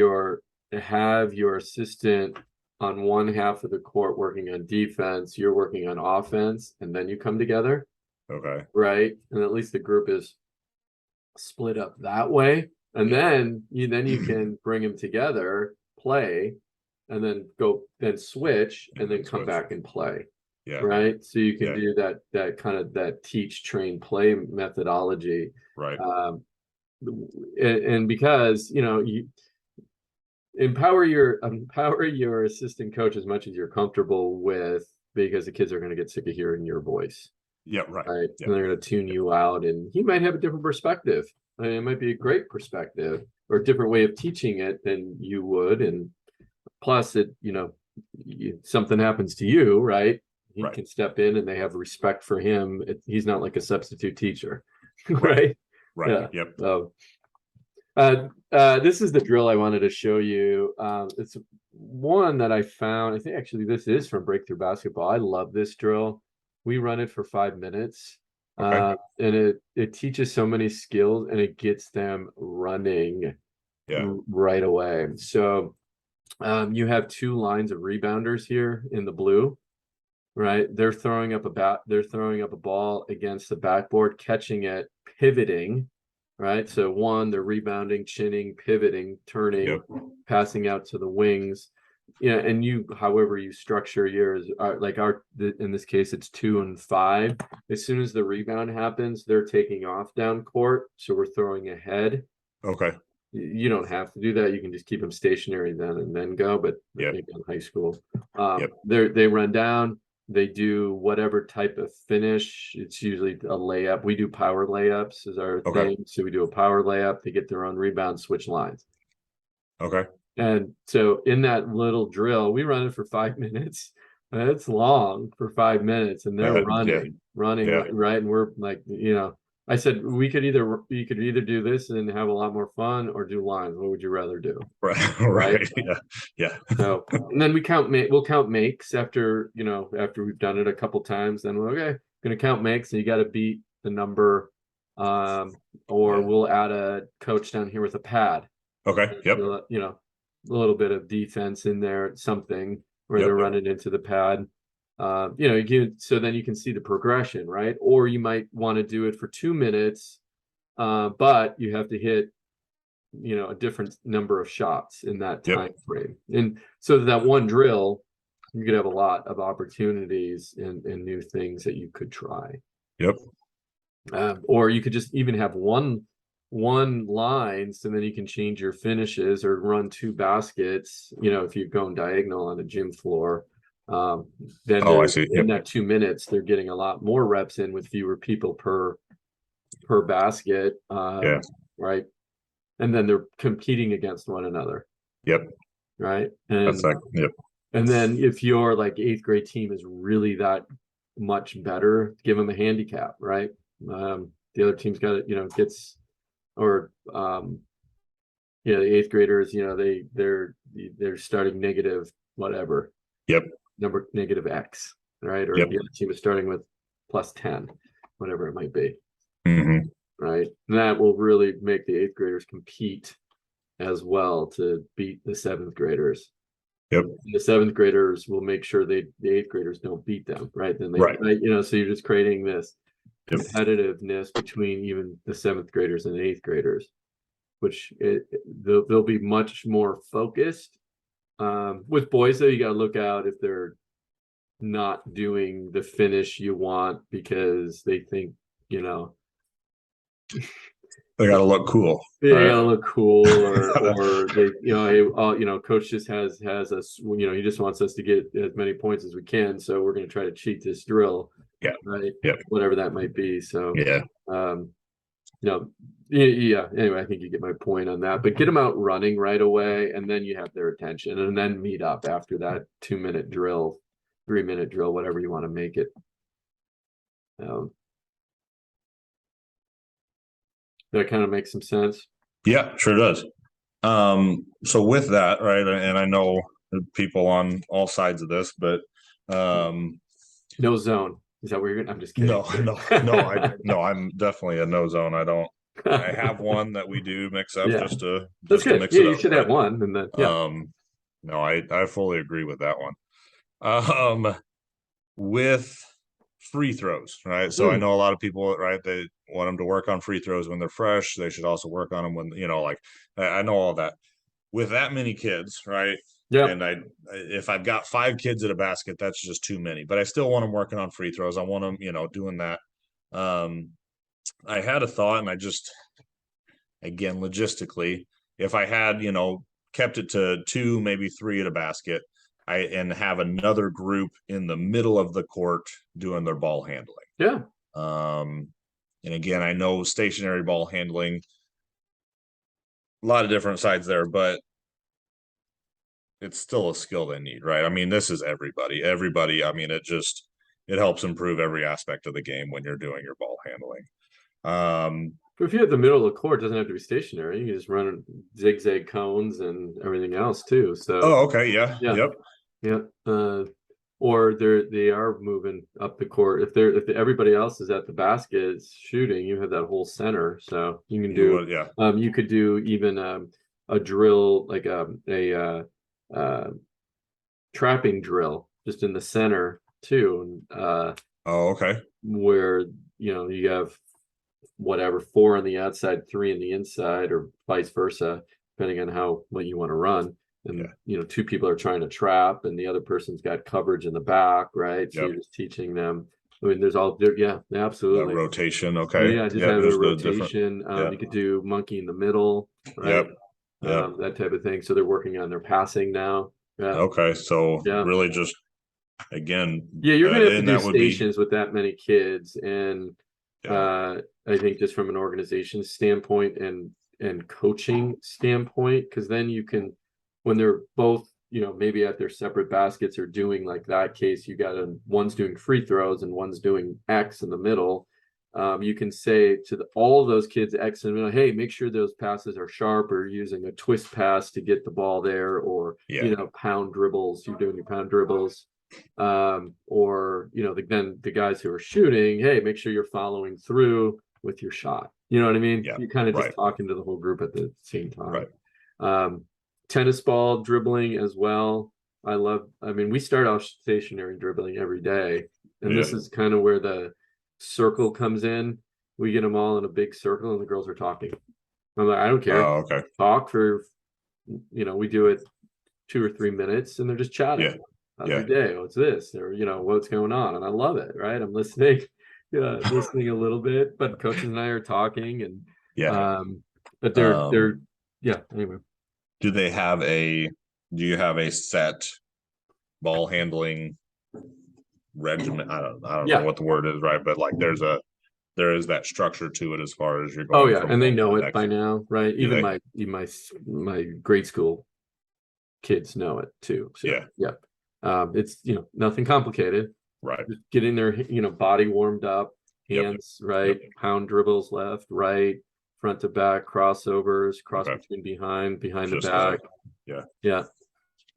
your assistant on one half of the court working on defense, you're working on offense, and then you come together. Okay. Right. And at least the group is split up that way. And then you can bring them together, play, and then switch, and then come back and play. Yeah. Right. So you can do that kind of that teach, train, play methodology. Right. And because you empower your assistant coach as much as you're comfortable with, because the kids are going to get sick of hearing your voice. Yeah, right. And yep. they're going to tune you out, and he might have a different perspective. I mean, it might be a great perspective or a different way of teaching it than you would. And plus something happens to you, right? He can step in, and they have respect for him. He's not like a substitute teacher. Right. Right. Yeah. Yep. This is the drill I wanted to show you. It's one that I found. I think actually this is from Breakthrough Basketball. I love this drill. We run it for 5 minutes, and it teaches so many skills, and it gets them running right away. So you have 2 lines of rebounders here in the blue. Right, they're throwing up a ball against the backboard, catching it, pivoting. Right, so they're rebounding, chinning, pivoting, turning, passing out to the wings. And however you structure yours, in this case, it's 2 and 5. As soon as the rebound happens, they're taking off down court, so we're throwing ahead. Okay. You don't have to do that. You can just keep them stationary then and then go. But maybe in high school, they run down. They do whatever type of finish. It's usually a layup. We do power layups is our thing. So we do a power layup. They get their own rebound, switch lines. Okay. And so in that little drill, we run it for 5 minutes. It's long for 5 minutes, and they're running, right. And we're like, I said you could either do this and have a lot more fun, or do lines. What would you rather do? Right. Yeah. So, and then we'll count makes after we've done it a couple times. Then we're gonna count makes, and you got to beat the number, or we'll add a coach down here with a pad. Okay. Yep. A little bit of defense in there, something where they're running into the pad. So then you can see the progression, right? Or you might want to do it for 2 minutes, but you have to hit a different number of shots in that time frame. And so that one drill, you could have a lot of opportunities and new things that you could try. Yep. Or you could just even have one line, so then you can change your finishes, or run 2 baskets, if you're going diagonal on a gym floor. Then I see. In that 2 minutes, they're getting a lot more reps in with fewer people per basket. Right. And then they're competing against one another. Yep. Right. And and then if your 8th grade team is really that much better, give them a handicap, right? The other team's got it, gets, or the 8th graders, they're starting negative whatever. Yep. Number negative X, right? Or the other team is starting with plus 10, whatever it might be. Mm-hmm. Right. And that will really make the 8th graders compete as well to beat the 7th graders. Yep. And the 7th graders will make sure the 8th graders don't beat them. Right. Then so you're just creating this competitiveness between even the 7th graders and the 8th graders, which they'll be much more focused. With boys, though, you got to look out if they're not doing the finish you want because they think, you know, They got to look cool. they right? gotta look cool, or they, you know, hey, you know, coach just has us, you know, he just wants us to get as many points as we can, so we're going to try to cheat this drill. Yeah. Right. Yep. Whatever that might be. So Yeah. You know, yeah. Anyway, I think you get my point on that. But get them out running right away, and then you have their attention, and then meet up after that 2-minute drill, 3-minute drill, whatever you want to make it. That kind of makes some sense. Yeah, sure does. So with that, right, and I know people on all sides of this, but no zone. Is that where you're going? I'm just kidding. No, I'm definitely a no zone. I have one that we do mix up just to mix it up. You should have one, and then no, I fully agree with that one. With free throws, right? So I know a lot of people, right, they want them to work on free throws when they're fresh. They should also work on them when, you know, like I know all that. With that many kids, right? Yeah. And if I've got 5 kids at a basket, that's just too many. But I still want them working on free throws. I want them, you know, doing that. I had a thought, and I just, again, logistically, if I had, you know, kept it to 2, maybe 3 at a basket, and have another group in the middle of the court doing their ball handling. Yeah. And again, I know stationary ball handling, a lot of different sides there, but it's still a skill they need, right? I mean, this is everybody. I mean, it helps improve every aspect of the game when you're doing your ball handling. But if you have the middle of the court, it doesn't have to be stationary. You can just run zigzag cones and everything else too. So okay, yeah. Or they are moving up the court. If everybody else is at the basket shooting, you have that whole center. So you can do you could do even a drill, like a trapping drill just in the center too. Okay. Where, you know, you have whatever, 4 on the outside, 3 on the inside, or vice versa, depending on what you want to run. And you know, 2 people are trying to trap, and the other person's got coverage in the back, right? So you're just teaching them. I mean, there's all, absolutely. That rotation, okay. Have a rotation. You could do monkey in the middle, right? That type of thing. So they're working on their passing now. Okay, so really just, again, you're gonna have to do stations with that many kids, and I think just from an organization standpoint and coaching standpoint, because then you can, when they're both, you know, maybe at their separate baskets or doing like that case, you got one's doing free throws and one's doing X in the middle. You can say to all of those kids X in the middle, hey, make sure those passes are sharp, or using a twist pass to get the ball there, or you know, pound dribbles. You're doing your pound dribbles. Or, you know, then the guys who are shooting, hey, make sure you're following through with your shot. You know what I mean? You're kind of just talking to the whole group at the same time. Tennis ball dribbling as well. I mean, we start off stationary dribbling every day, and this is kind of where the circle comes in. We get them all in a big circle, and the girls are talking. I'm like, I don't care. Okay. Talk for, you know, we do it 2 or 3 minutes, and they're just chatting. How's your day? What's this? Or, you know, what's going on? And I love it, right? I'm listening, listening a little bit, but coaches and I are talking, and but they're anyway. Do you have a set ball handling regimen? I don't know what the word is, right? But like there is that structure to it as far as you're going. And they know it by now, right? Even my grade school kids know it too. So, it's, you know, nothing complicated, right? Just getting their, you know, body warmed up, hands right, pound dribbles left, right, front to back, crossovers, cross between behind the back.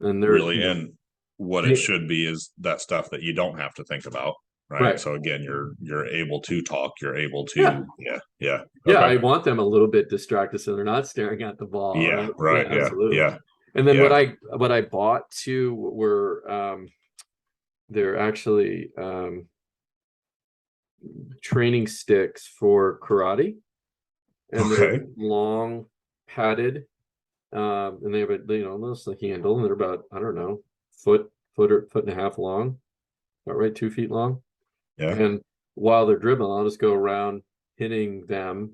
And they're really, and what it should be is that stuff that you don't have to think about, right? So again, you're able to talk, you're able to I want them a little bit distracted so they're not staring at the ball. Absolutely. And then what I bought too were they're actually training sticks for karate, and they're long, padded, and they have a, you know, almost a handle, and they're about, I don't know, foot and a half long, about right 2 feet long. Yeah. And while they're dribbling, I'll just go around hitting them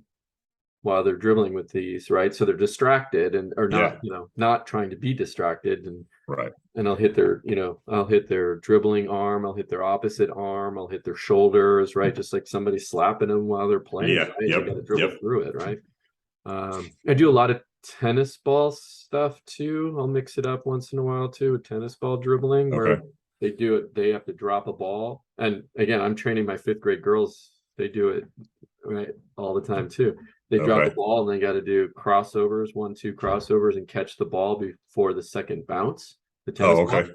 while they're dribbling with these, right? So they're distracted and or not, not trying to be distracted. Right. And I'll hit their, I'll hit their dribbling arm, I'll hit their opposite arm, I'll hit their shoulders, right? Just like somebody slapping them while they're playing, Yeah. right? Yep. You got to dribble through it, right? I do a lot of tennis ball stuff too. I'll mix it up once in a while too with tennis ball dribbling, where they do it, they have to drop a ball. And again, I'm training my 5th grade girls, they do it right all the time too. They drop the ball and they got to do crossovers, 1-2 crossovers, and catch the ball before the second bounce. The tennis ball. Does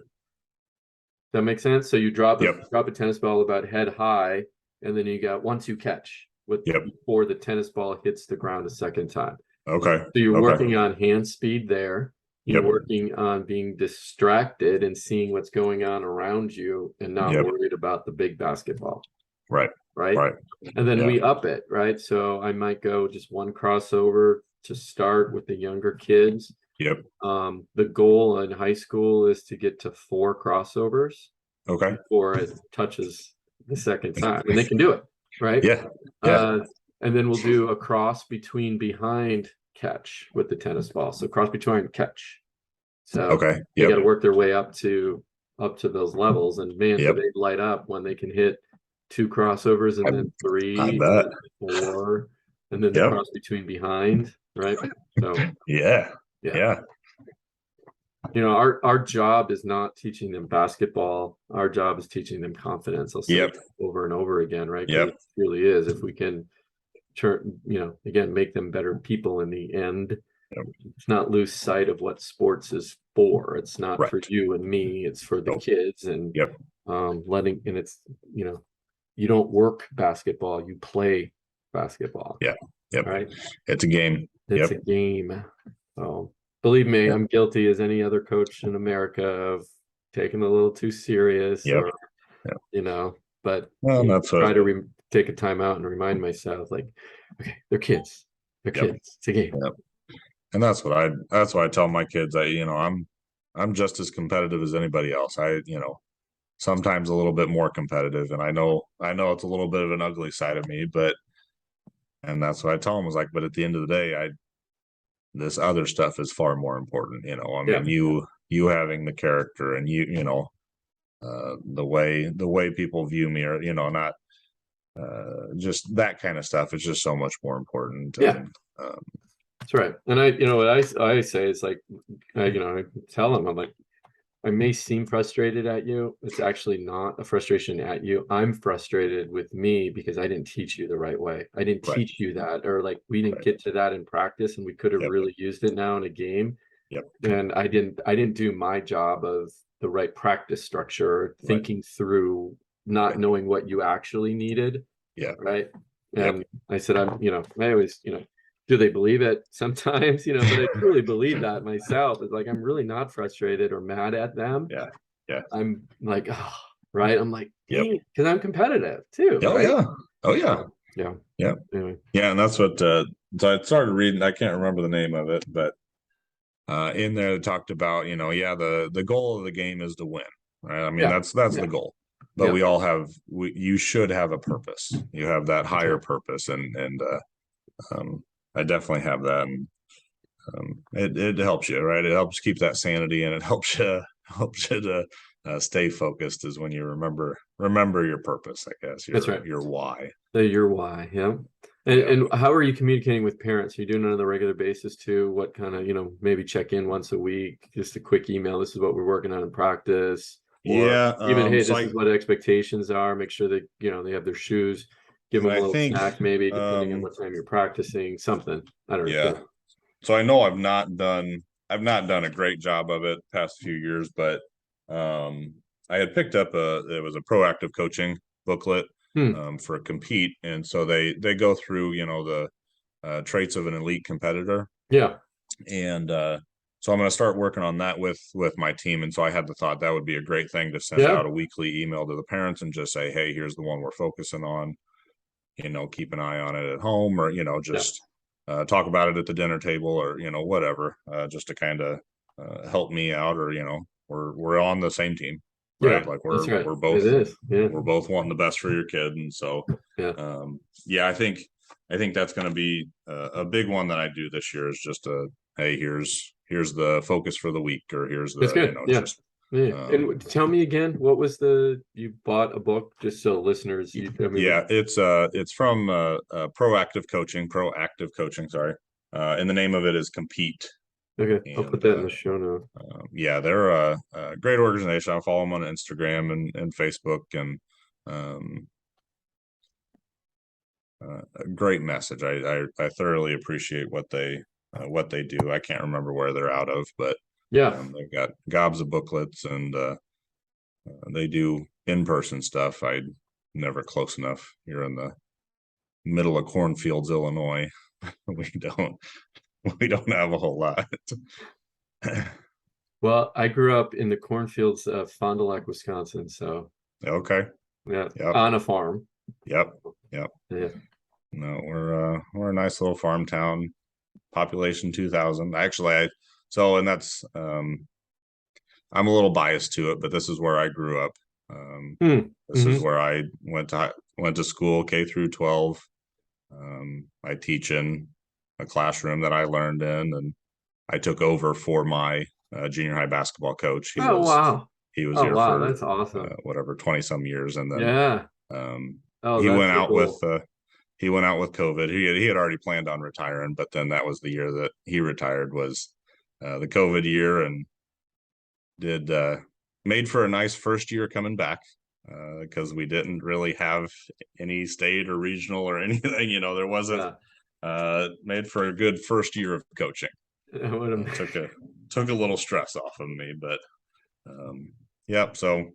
that make sense? So you drop a tennis ball about head high, and then you got 1-2 catch before the tennis ball hits the ground a second time. Okay. So you're working on hand speed there. You're working on being distracted and seeing what's going on around you and not worried about the big basketball. Right. And then we up it, right? So I might go just 1 crossover to start with the younger kids. The goal in high school is to get to 4 crossovers before it touches the second time, and they can do it, right? And then we'll do a cross between behind catch with the tennis ball. So cross between catch. So they got to work their way up to those levels, and man, do they light up when they can hit 2 crossovers and then 3 and then 4 and then the cross between behind, right? So our job is not teaching them basketball. Our job is teaching them confidence. I'll say it over and over again, right? It really is. If we can turn, again, make them better people in the end. It's not lose sight of what sports is for. It's not for you and me. It's for the kids, and it's you don't work basketball, you play basketball. Right. It's a game. It's a game. So believe me, I'm guilty as any other coach in America of taking a little too serious. But try to take a time out and remind myself, like, okay, they're kids. They're kids. It's a game. And that's what I tell my kids. I'm just as competitive as anybody else. Sometimes a little bit more competitive, and I know it's a little bit of an ugly side of me, and that's what I tell them, was like, but at the end of the day, this other stuff is far more important. You having the character, and the way people view me, or not just that kind of stuff is just so much more important. That's right. And I say is like, I tell them, I'm like, I may seem frustrated at you. It's actually not a frustration at you. I'm frustrated with me because I didn't teach you the right way. I didn't teach you that, or like we didn't get to that in practice, and we could have really used it now in a game. And I didn't do my job of the right practice structure, thinking through, not knowing what you actually needed. Right. And I said, I always, do they believe it? Sometimes, but I truly believe that myself. It's like, I'm really not frustrated or mad at them. I'm like, right. I'm like, because I'm competitive too. And that's what, so I started reading, I can't remember the name of it, but in there it talked about, the goal of the game is to win, right? I mean, that's the goal, but we all have, you should have a purpose. You have that higher purpose, and I definitely have that, and it helps you, right? It helps keep that sanity, and it helps you to stay focused, is when you remember your purpose, I guess. That's right. Your why. Your why. And how are you communicating with parents? Are you doing it on a regular basis too? What kind of, maybe check in once a week, just a quick email, this is what we're working on in practice, or even, hey, this is what expectations are, make sure that they have their shoes, give them a little snack, maybe, depending on what time you're practicing, something. I don't know. So I know I've not done a great job of it past few years, but I had picked up it was a proactive coaching booklet for Compete, and so they go through the traits of an elite competitor. And so I'm going to start working on that with my team. And so I had the thought that would be a great thing to send out a weekly email to the parents and just say, hey, here's the one we're focusing on. Keep an eye on it at home, or just talk about it at the dinner table, or whatever, just to kind of help me out, or we're on the same team. right? Yeah, Like that's right. we're It both is. Yeah. we're both wanting the best for your kid, and so Yeah. yeah, I think that's going to be a big one that I do this year is just hey, here's the focus for the week, or here's That's the, good. Yeah. just Yeah. And tell me again, what was you bought a book just so listeners, I mean, yeah, it's from proactive coaching, sorry. And the name of it is Compete. okay, I'll put And that in the show note. yeah, they're a great organization. I follow them on Instagram and Facebook, and a great message. I thoroughly appreciate what they do. I can't remember where they're out of, but Yeah. they've got gobs of booklets, and they do in-person stuff. I never close enough. You're in the middle of cornfields, Illinois. we don't we don't have a whole lot. Well, I grew up in the cornfields of Fond du Lac, Wisconsin. So Okay. yeah, Yep. on a farm. Yep. Yep. Yeah. No, we're a nice little farm town, population 2,000. Actually, and that's I'm a little biased to it, but this is where I grew up. This is where I went to school, K through 12. I teach in a classroom that I learned in, and I took over for my junior high basketball coach. Oh, wow. He was Oh, here wow. for That's awesome. whatever 20 some years, and then Yeah. Oh, he that's went so out cool. with COVID. He had already planned on retiring, but then that was the year that he retired, was the COVID year, and did made for a nice first year coming back, because we didn't really have any state or regional or anything. There wasn't. Made for a good first year of coaching. Took a little stress off of me, but yep. So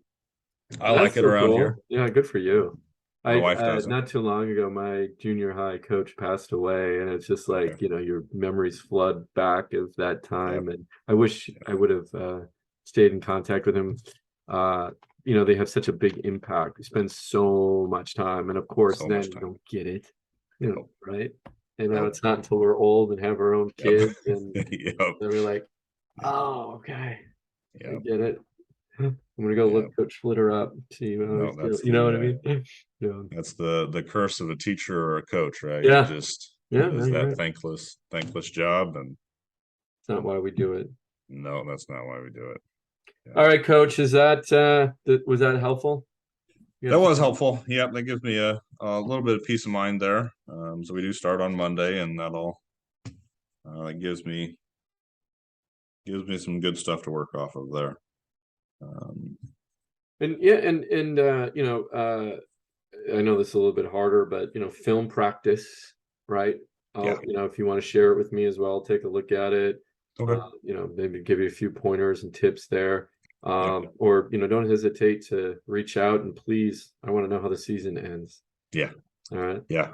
I like it around here. Yeah, good for you. My wife doesn't. Not too long ago, my junior high coach passed away, and it's just like, your memories flood back of that time. And I wish I would have stayed in contact with him. They have such a big impact. We spend so much time, and of course, then you don't get it, right? It's not until we're old and have our own kids, and then we're like, oh, okay, I get it. I'm gonna go look Coach Flitter up. See, you know what I mean? Yeah. That's the curse of a teacher or a coach, right? Yeah. It just is that thankless job, and it's not why we do it. No, that's not why we do it. Yeah. All right, Coach. Is that was that helpful? That was helpful. Yep, that gives me a little bit of peace of mind there. So we do start on Monday, and that'll it gives me some good stuff to work off of there. I know this is a little bit harder, but film practice, right? If you want to share it with me as well, take a look at it. Okay. Maybe give you a few pointers and tips there. Or don't hesitate to reach out, and please, I want to know how the season ends. Yeah. All right. Yeah.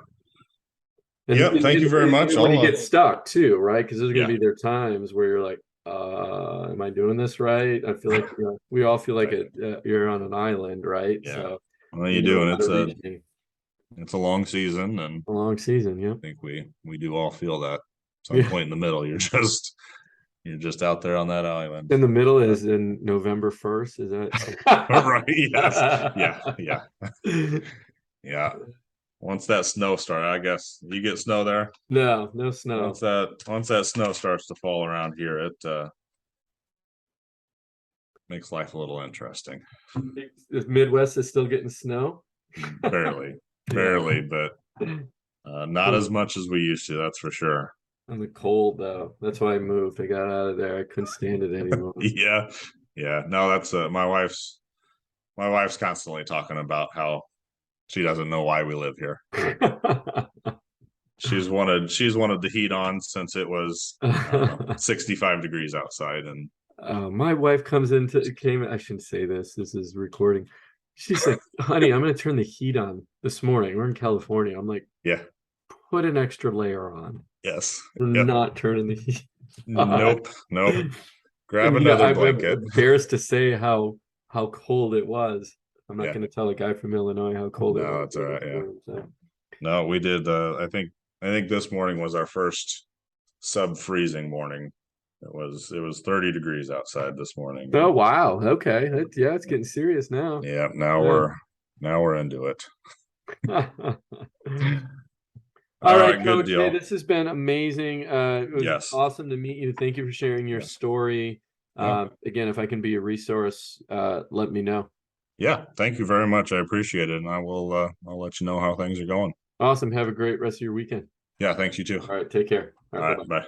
And, thank you very much. When you get stuck too, right? Because there's going to be there times where you're like, am I doing this right? I feel like we all feel like you're on an island, right? Yeah. So well, you do, and it's a long season, and a long season. Yeah. I think we do all feel that. Some point in the middle, you're just out there on that island. In the middle is in November 1st. Is that right? Yes. Yeah. Once that snow starts, I guess you get snow there. No snow. Once that snow starts to fall around here, it makes life a little interesting. The Midwest is still getting snow. barely, but not as much as we used to. That's for sure. And the cold, though. That's why I moved. I got out of there. I couldn't stand it anymore. Yeah. No, that's my wife's constantly talking about how she doesn't know why we live here. She's wanted the heat on since it was 65 degrees outside, and my wife I shouldn't say this. This is recording. She's like, honey, I'm going to turn the heat on this morning. We're in California. I'm like, yeah, put an extra layer on. Yes. We're not turning the heat on. Nope. Grab another blanket. I'm embarrassed to say how cold it was. I'm not going to tell a guy from Illinois how cold it was. No, it's all right. Yeah. So. No, we did. I think this morning was our first sub-freezing morning It was 30 degrees outside this morning. Oh wow. Okay. Yeah, it's getting serious now. Yeah, Yeah. now we're into it. All right, good Coach. Hey, deal. this has been amazing. It was Yes. awesome to meet you. Thank you for sharing your Yes. story. Yep. Again, if I can be a resource, let me know. Yeah, thank you very much. I appreciate it, and I'll let you know how things are going. Awesome. Have a great rest of your weekend. Yeah, thanks, you too. All right. Take care. All right, bye.